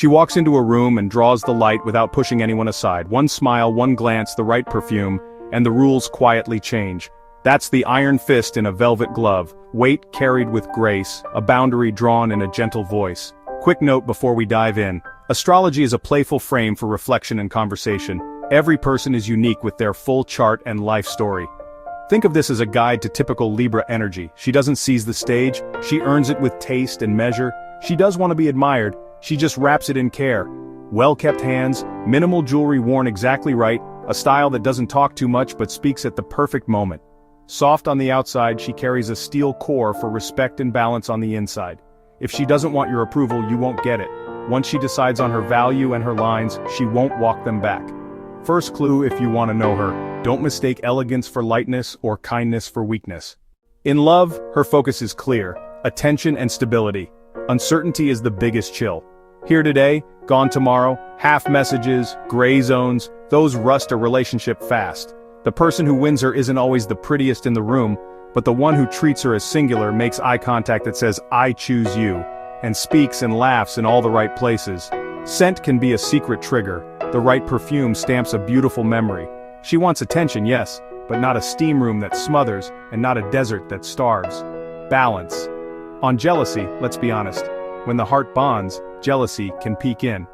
She walks into a room and draws the light without pushing anyone aside. One smile, one glance, the right perfume, and the rules quietly change. That's the iron fist in a velvet glove, weight carried with grace, a boundary drawn in a gentle voice. Quick note before we dive in. Astrology is a playful frame for reflection and conversation. Every person is unique with their full chart and life story. Think of this as a guide to typical Libra energy. She doesn't seize the stage, she earns it with taste and measure. She does want to be admired, she just wraps it in care. Well-kept hands, minimal jewelry worn exactly right, a style that doesn't talk too much but speaks at the perfect moment. Soft on the outside, she carries a steel core for respect and balance on the inside. If she doesn't want your approval, you won't get it. Once she decides on her value and her lines, she won't walk them back. First clue if you want to know her, don't mistake elegance for lightness or kindness for weakness. In love, her focus is clear, attention and stability. Uncertainty is the biggest chill. Here today, gone tomorrow, half messages, gray zones, those rust a relationship fast. The person who wins her isn't always the prettiest in the room, but the one who treats her as singular, makes eye contact that says, "I choose you," and speaks and laughs in all the right places. Scent can be a secret trigger. The right perfume stamps a beautiful memory. She wants attention, yes, but not a steam room that smothers, and not a desert that starves. Balance. On jealousy, let's be honest. When the heart bonds, jealousy can peek in.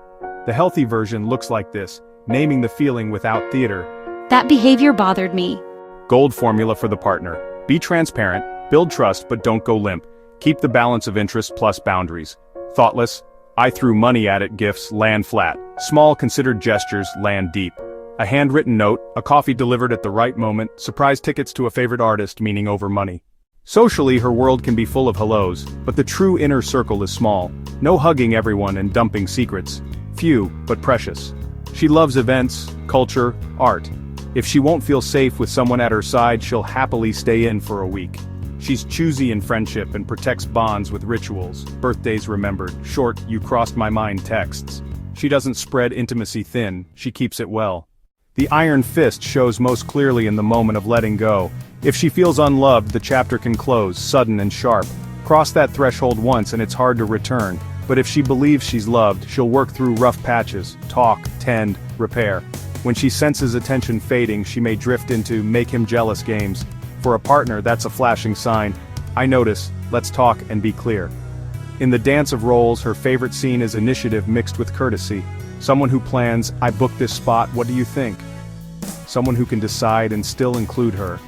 The healthy version looks like this, naming the feeling without theater. That behavior bothered me. Gold formula for the partner. Be transparent, build trust but don't go limp. Keep the balance of interest plus boundaries. Thoughtless, I threw money at it gifts land flat. Small considered gestures land deep. A handwritten note, a coffee delivered at the right moment, surprise tickets to a favorite artist meaning over money. Socially, her world can be full of hellos, but the true inner circle is small. No hugging everyone and dumping secrets. Few, but precious. She loves events, culture, art. If she won't feel safe with someone at her side, she'll happily stay in for a week. She's choosy in friendship and protects bonds with rituals, birthdays remembered, short "you crossed my mind" texts. She doesn't spread intimacy thin, she keeps it well. The iron fist shows most clearly in the moment of letting go. If she feels unloved, the chapter can close, sudden and sharp. Cross that threshold once and it's hard to return. But if she believes she's loved, she'll work through rough patches, talk, tend, repair. When she senses attention fading, she may drift into make him jealous games. For a partner, that's a flashing sign. I notice, let's talk and be clear. In the dance of roles, her favorite scene is initiative mixed with courtesy. Someone who plans, I booked this spot, what do you think? Someone who can decide and still include her.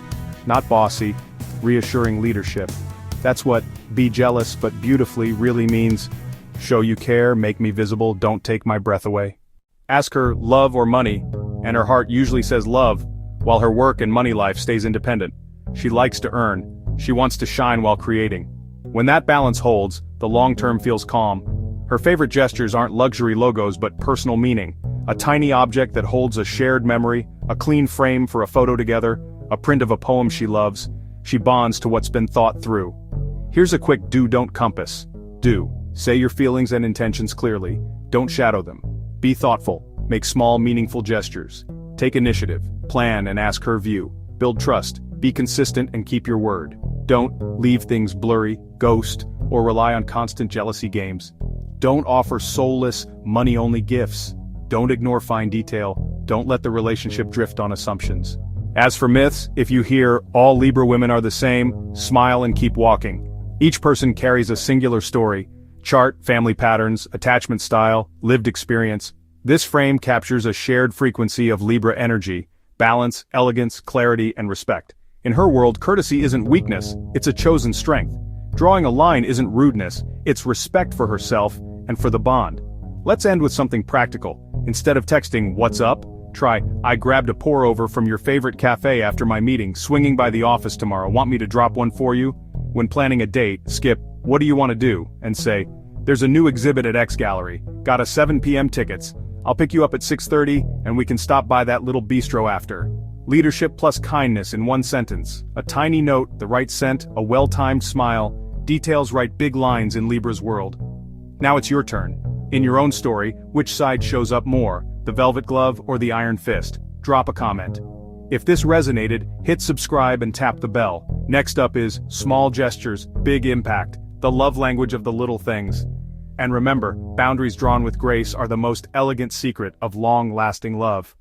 Not bossy, reassuring leadership. That's what be jealous but beautifully really means. Show you care, make me visible, don't take my breath away. Ask her love or money, and her heart usually says love, while her work and money life stays independent. She likes to earn, she wants to shine while creating. When that balance holds, the long term feels calm. Her favorite gestures aren't luxury logos but personal meaning. A tiny object that holds a shared memory, a clean frame for a photo together, a print of a poem she loves. She bonds to what's been thought through. Here's a quick do-don't compass. Do. Say your feelings and intentions clearly. Don't shadow them. Be thoughtful. Make small, meaningful gestures. Take initiative. Plan and ask her view. Build trust. Be consistent and keep your word. Don't leave things blurry, ghost, or rely on constant jealousy games. Don't offer soulless, money-only gifts. Don't ignore fine detail. Don't let the relationship drift on assumptions. As for myths, if you hear, all Libra women are the same, smile and keep walking. Each person carries a singular story. Chart, family patterns, attachment style, lived experience. This frame captures a shared frequency of Libra energy, balance, elegance, clarity, and respect. In her world, courtesy isn't weakness, it's a chosen strength. Drawing a line isn't rudeness, it's respect for herself and for the bond. Let's end with something practical. Instead of texting, "What's up?" try, "I grabbed a pour-over from your favorite cafe after my meeting, swinging by the office tomorrow, want me to drop one for you?" When planning a date, skip, "What do you want to do?" and say, "There's a new exhibit at X Gallery, got a 7 p.m. tickets. I'll pick you up at 6:30, and we can stop by that little bistro after." Leadership plus kindness in one sentence. A tiny note, the right scent, a well-timed smile. Details write big lines in Libra's world. Now it's your turn. In your own story, which side shows up more, the velvet glove or the iron fist? Drop a comment. If this resonated, hit subscribe and tap the bell. Next up is small gestures, big impact, the love language of the little things. And remember, boundaries drawn with grace are the most elegant secret of long-lasting love.